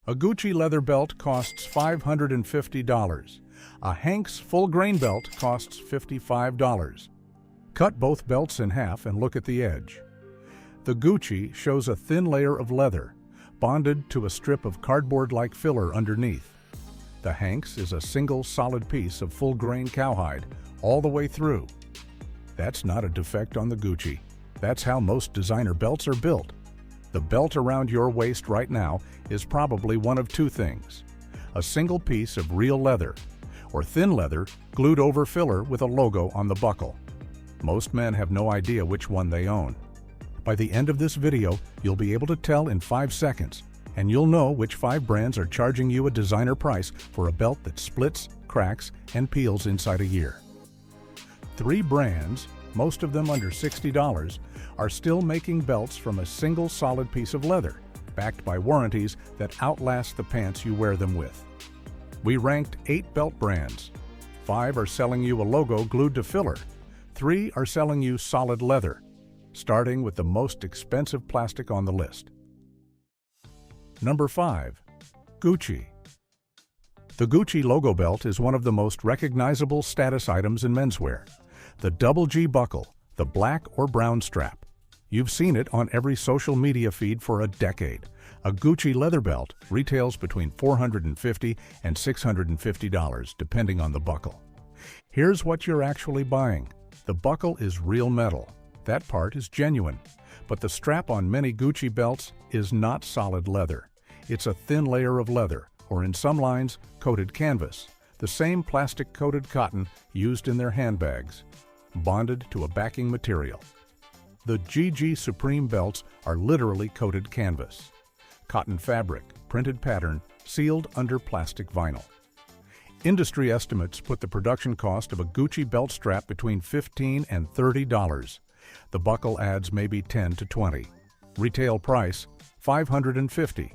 A Gucci leather belt costs $550. A Hanks full grain belt costs $55. Cut both belts in half and look at the edge. The Gucci shows a thin layer of leather, bonded to a strip of cardboard-like filler underneath. The Hanks is a single solid piece of full grain cowhide all the way through. That's not a defect on the Gucci. That's how most designer belts are built. The belt around your waist right now is probably one of two things: a single piece of real leather, or thin leather glued over filler with a logo on the buckle. Most men have no idea which one they own. By the end of this video, you'll be able to tell in 5 seconds, and you'll know which 5 brands are charging you a designer price for a belt that splits, cracks, and peels inside a year. 3 brands, most of them under $60, are still making belts from a single solid piece of leather, backed by warranties that outlast the pants you wear them with. We ranked 8 belt brands. 5 are selling you a logo glued to filler. 3 are selling you solid leather, starting with the most expensive plastic on the list. Number 5. Gucci. The Gucci logo belt is one of the most recognizable status items in menswear. The double G buckle, the black or brown strap. You've seen it on every social media feed for a decade. A Gucci leather belt retails between $450 and $650 depending on the buckle. Here's what you're actually buying. The buckle is real metal. That part is genuine. But the strap on many Gucci belts is not solid leather. It's a thin layer of leather, or in some lines, coated canvas, the same plastic-coated cotton used in their handbags, bonded to a backing material. The GG Supreme belts are literally coated canvas. Cotton fabric, printed pattern, sealed under plastic vinyl. Industry estimates put the production cost of a Gucci belt strap between $15 and $30. The buckle adds maybe $10 to $20. Retail price, $550.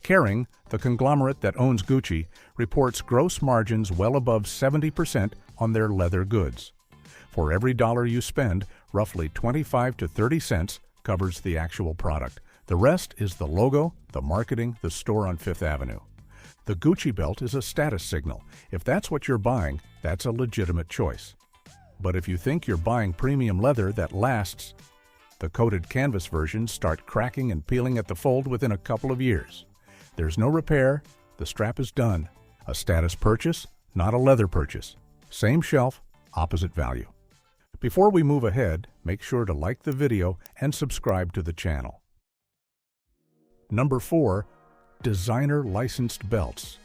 Kering, the conglomerate that owns Gucci, reports gross margins well above 70% on their leather goods. For every dollar you spend, roughly 25 to 30 cents covers the actual product. The rest is the logo, the marketing, the store on Fifth Avenue. The Gucci belt is a status signal. If that's what you're buying, that's a legitimate choice. But if you think you're buying premium leather that lasts, the coated canvas versions start cracking and peeling at the fold within a couple of years. There's no repair, the strap is done. A status purchase, not a leather purchase. Same shelf, opposite value. Before we move ahead, make sure to like the video and subscribe to the channel. Number 4. Designer licensed belts.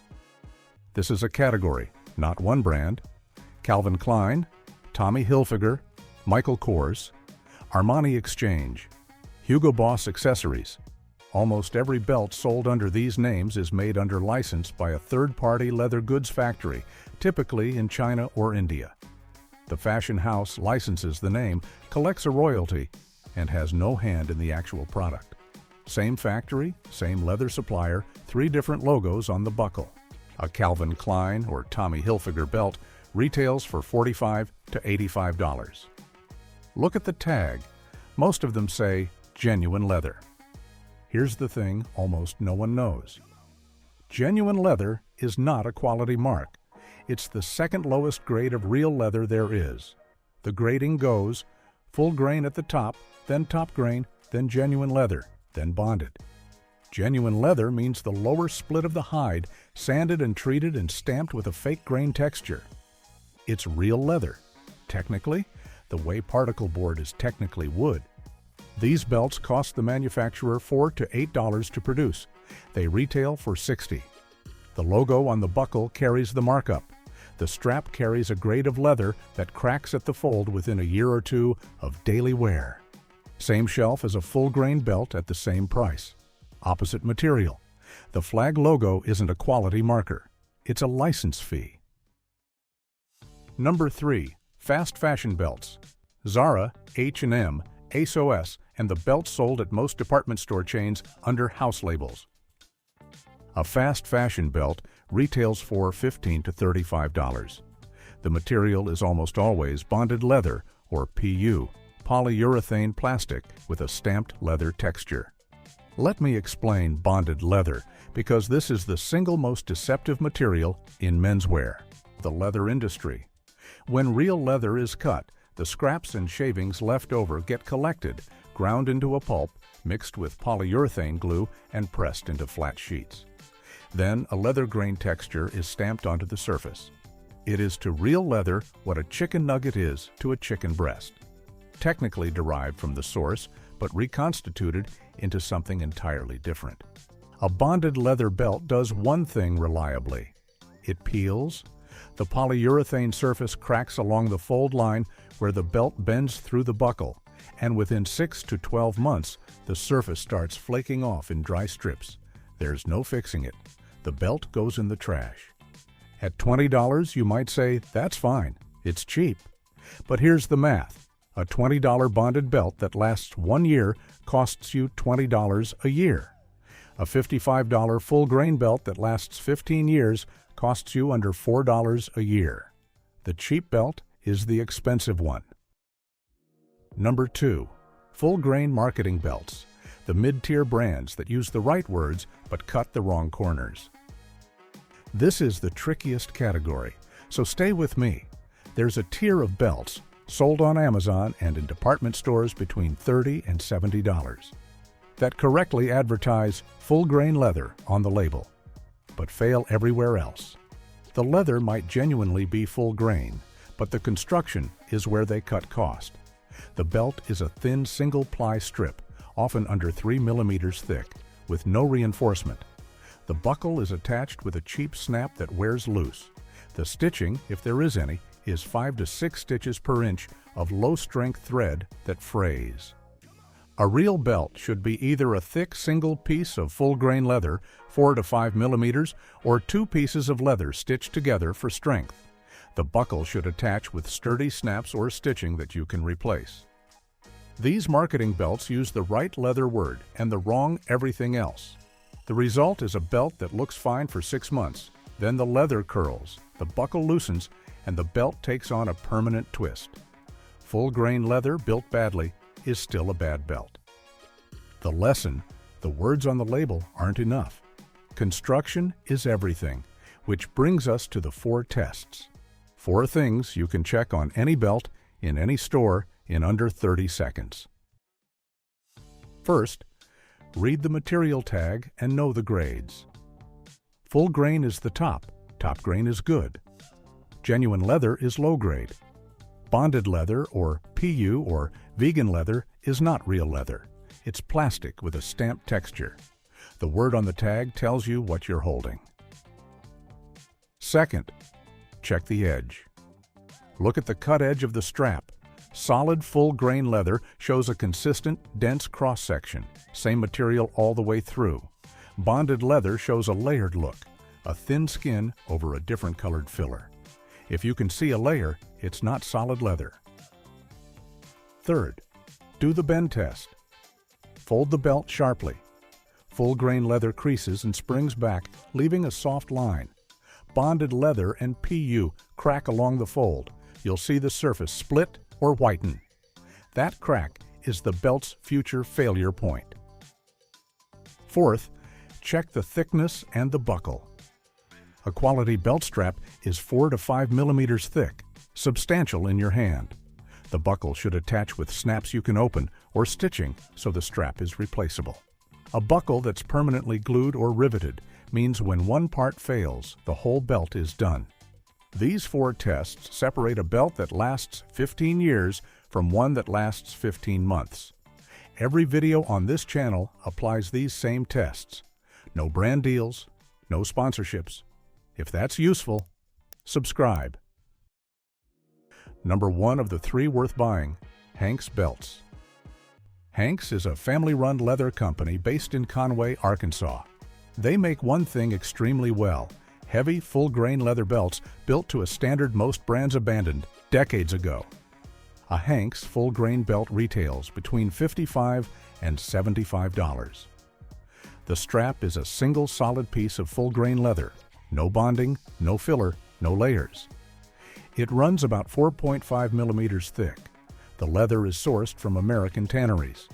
This is a category, not one brand. Calvin Klein, Tommy Hilfiger, Michael Kors, Armani Exchange, Hugo Boss accessories. Almost every belt sold under these names is made under license by a third-party leather goods factory, typically in China or India. The fashion house licenses the name, collects a royalty, and has no hand in the actual product. Same factory, same leather supplier, 3 different logos on the buckle. A Calvin Klein or Tommy Hilfiger belt retails for $45 to $85. Look at the tag. Most of them say genuine leather. Here's the thing almost no one knows. Genuine leather is not a quality mark. It's the second lowest grade of real leather there is. The grading goes full grain at the top, then top grain, then genuine leather, then bonded. Genuine leather means the lower split of the hide, sanded and treated and stamped with a fake grain texture. It's real leather. Technically, the way particle board is technically wood. These belts cost the manufacturer $4 to $8 to produce. They retail for $60. The logo on the buckle carries the markup. The strap carries a grade of leather that cracks at the fold within a year or 2 of daily wear. Same shelf as a full-grain belt at the same price. Opposite material. The flag logo isn't a quality marker. It's a license fee. Number 3. Fast fashion belts. Zara, H&M, ASOS, and the belts sold at most department store chains under house labels. A fast fashion belt retails for $15 to $35. The material is almost always bonded leather, or PU, polyurethane plastic with a stamped leather texture. Let me explain bonded leather, because this is the single most deceptive material in menswear, the leather industry. When real leather is cut, the scraps and shavings left over get collected, ground into a pulp, mixed with polyurethane glue, and pressed into flat sheets. Then a leather grain texture is stamped onto the surface. It is to real leather what a chicken nugget is to a chicken breast. Technically derived from the source, but reconstituted into something entirely different. A bonded leather belt does one thing reliably. It peels. The polyurethane surface cracks along the fold line where the belt bends through the buckle, and within 6 to 12 months, the surface starts flaking off in dry strips. There's no fixing it. The belt goes in the trash. At $20, you might say, that's fine, it's cheap. But here's the math. A $20 bonded belt that lasts 1 year costs you $20 a year. A $55 full grain belt that lasts 15 years costs you under $4 a year. The cheap belt is the expensive one. Number 2. Full grain marketing belts. The mid-tier brands that use the right words but cut the wrong corners. This is the trickiest category, so stay with me. There's a tier of belts sold on Amazon and in department stores between $30 and $70 that correctly advertise full grain leather on the label, but fail everywhere else. The leather might genuinely be full grain, but the construction is where they cut cost. The belt is a thin single-ply strip, often under 3 millimeters thick, with no reinforcement. The buckle is attached with a cheap snap that wears loose. The stitching, if there is any, is 5 to 6 stitches per inch of low-strength thread that frays. A real belt should be either a thick single piece of full-grain leather, 4 to 5 millimeters, or 2 pieces of leather stitched together for strength. The buckle should attach with sturdy snaps or stitching that you can replace. These marketing belts use the right leather word and the wrong everything else. The result is a belt that looks fine for 6 months. Then the leather curls, the buckle loosens, and the belt takes on a permanent twist. Full grain leather built badly is still a bad belt. The lesson: the words on the label aren't enough. Construction is everything, which brings us to the 4 tests. 4 things you can check on any belt in any store in under 30 seconds. First, read the material tag and know the grades. Full grain is the top grain is good. Genuine leather is low grade. Bonded leather, or PU, or vegan leather is not real leather. It's plastic with a stamped texture. The word on the tag tells you what you're holding. Second, check the edge. Look at the cut edge of the strap. Solid full grain leather shows a consistent, dense cross-section, same material all the way through. Bonded leather shows a layered look, a thin skin over a different colored filler. If you can see a layer, it's not solid leather. Third, do the bend test. Fold the belt sharply. Full grain leather creases and springs back, leaving a soft line. Bonded leather and PU crack along the fold. You'll see the surface split or whiten. That crack is the belt's future failure point. Fourth, check the thickness and the buckle. A quality belt strap is 4 to 5 millimeters thick, substantial in your hand. The buckle should attach with snaps you can open or stitching so the strap is replaceable. A buckle that's permanently glued or riveted means when one part fails, the whole belt is done. These 4 tests separate a belt that lasts 15 years from one that lasts 15 months. Every video on this channel applies these same tests. No brand deals, no sponsorships. If that's useful, subscribe. Number 1 of the 3 worth buying, Hanks Belts. Hanks is a family-run leather company based in Conway, Arkansas. They make one thing extremely well: heavy, full-grain leather belts built to a standard most brands abandoned decades ago. A Hanks full-grain belt retails between $55 and $75. The strap is a single solid piece of full-grain leather. No bonding, no filler, no layers. It runs about 4.5 millimeters thick. The leather is sourced from American tanneries.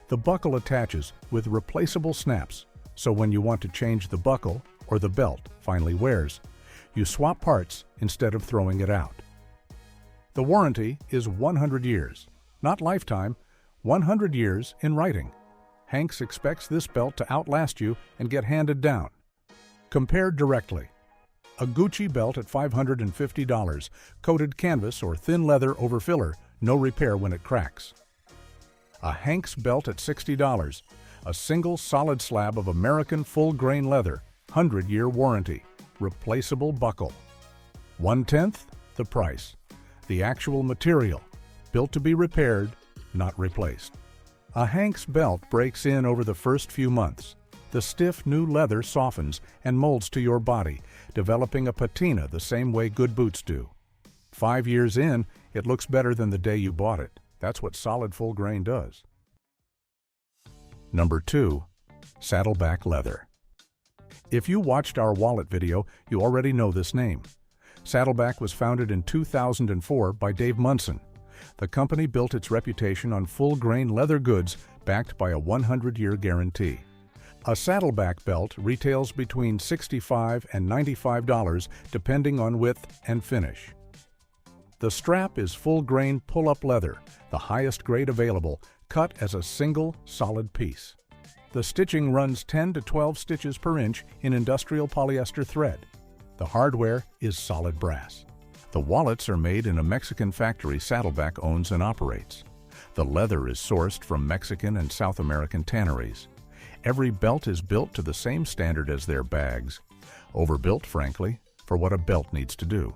The buckle attaches with replaceable snaps, so when you want to change the buckle or the belt finally wears, you swap parts instead of throwing it out. The warranty is 100 years, not lifetime, 100 years in writing. Hanks expects this belt to outlast you and get handed down. Compare directly. A Gucci belt at $550, coated canvas or thin leather over filler, no repair when it cracks. A Hanks belt at $60, a single solid slab of American full-grain leather, 100-year warranty, replaceable buckle. 1/10 the price. The actual material, built to be repaired, not replaced. A Hanks belt breaks in over the first few months. The stiff new leather softens and molds to your body, developing a patina the same way good boots do. 5 years in, it looks better than the day you bought it. That's what solid full grain does. Number 2. Saddleback leather. If you watched our wallet video, you already know this name. Saddleback was founded in 2004 by Dave Munson. The company built its reputation on full-grain leather goods backed by a 100-year guarantee. A Saddleback belt retails between $65 and $95 depending on width and finish. The strap is full-grain pull-up leather, the highest grade available, cut as a single solid piece. The stitching runs 10 to 12 stitches per inch in industrial polyester thread. The hardware is solid brass. The wallets are made in a Mexican factory Saddleback owns and operates. The leather is sourced from Mexican and South American tanneries. Every belt is built to the same standard as their bags. Overbuilt, frankly, for what a belt needs to do.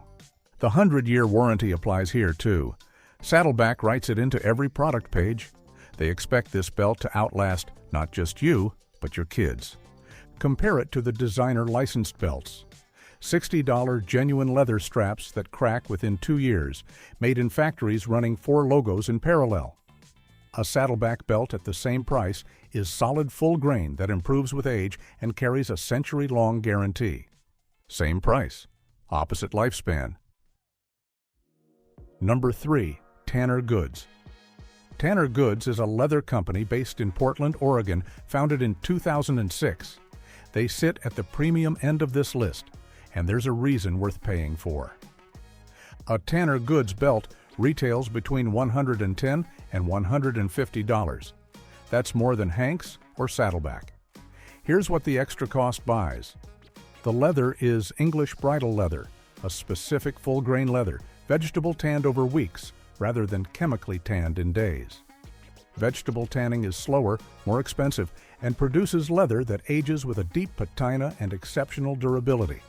The 100-year warranty applies here, too. Saddleback writes it into every product page. They expect this belt to outlast not just you, but your kids. Compare it to the designer licensed belts. $60 genuine leather straps that crack within 2 years, made in factories running 4 logos in parallel. A Saddleback belt at the same price is solid full grain that improves with age and carries a century-long guarantee. Same price, opposite lifespan. Number 3. Tanner Goods. Tanner Goods is a leather company based in Portland, Oregon, founded in 2006. They sit at the premium end of this list, and there's a reason worth paying for. A Tanner Goods belt retails between $110 and $150. That's more than Hanks or Saddleback. Here's what the extra cost buys. The leather is English bridle leather, a specific full-grain leather, vegetable tanned over weeks rather than chemically tanned in days. Vegetable tanning is slower, more expensive, and produces leather that ages with a deep patina and exceptional durability.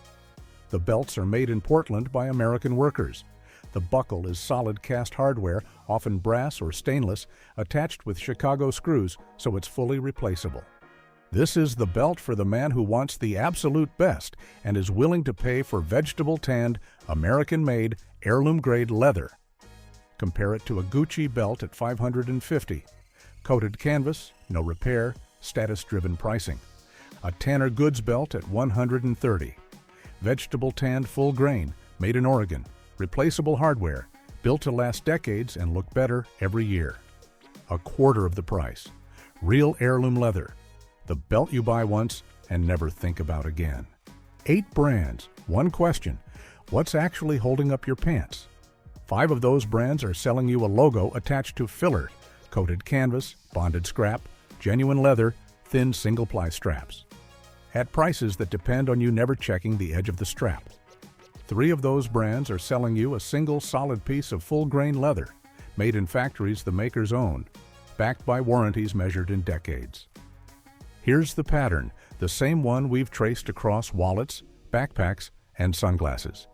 The belts are made in Portland by American workers. The buckle is solid cast hardware, often brass or stainless, attached with Chicago screws, so it's fully replaceable. This is the belt for the man who wants the absolute best and is willing to pay for vegetable-tanned, American-made, heirloom-grade leather. Compare it to a Gucci belt at $550. Coated canvas, no repair, status-driven pricing. A Tanner Goods belt at $130. Vegetable-tanned full grain, made in Oregon. Replaceable hardware, built to last decades and look better every year. A quarter of the price. Real heirloom leather. The belt you buy once and never think about again. 8 brands, 1 question. What's actually holding up your pants? 5 of those brands are selling you a logo attached to filler, coated canvas, bonded scrap, genuine leather, thin single-ply straps. At prices that depend on you never checking the edge of the strap. 3 of those brands are selling you a single solid piece of full-grain leather, made in factories the makers own, backed by warranties measured in decades. Here's the pattern, the same one we've traced across wallets, backpacks, and sunglasses.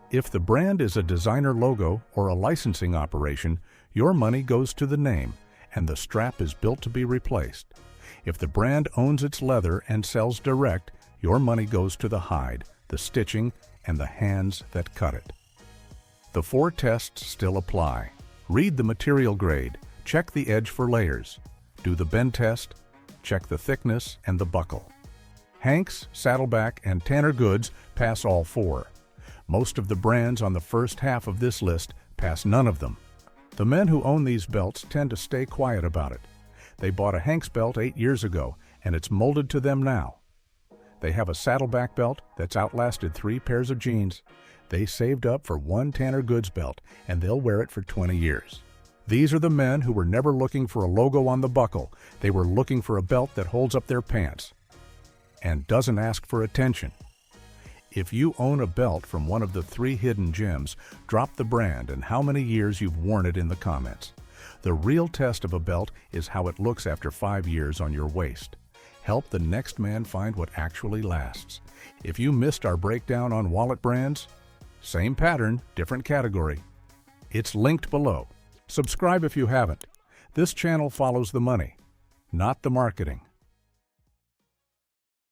If the brand is a designer logo or a licensing operation, your money goes to the name, and the strap is built to be replaced. If the brand owns its leather and sells direct, your money goes to the hide, the stitching, and the hands that cut it. The 4 tests still apply. Read the material grade, check the edge for layers, do the bend test, check the thickness and the buckle. Hanks, Saddleback, and Tanner Goods pass all 4. Most of the brands on the first half of this list pass none of them. The men who own these belts tend to stay quiet about it. They bought a Hanks belt 8 years ago, and it's molded to them now. They have a Saddleback belt that's outlasted 3 pairs of jeans. They saved up for one Tanner Goods belt, and they'll wear it for 20 years. These are the men who were never looking for a logo on the buckle. They were looking for a belt that holds up their pants and doesn't ask for attention. If you own a belt from one of the 3 hidden gems, drop the brand and how many years you've worn it in the comments. The real test of a belt is how it looks after 5 years on your waist. Help the next man find what actually lasts. If you missed our breakdown on wallet brands, same pattern, different category. It's linked below. Subscribe if you haven't. This channel follows the money, not the marketing.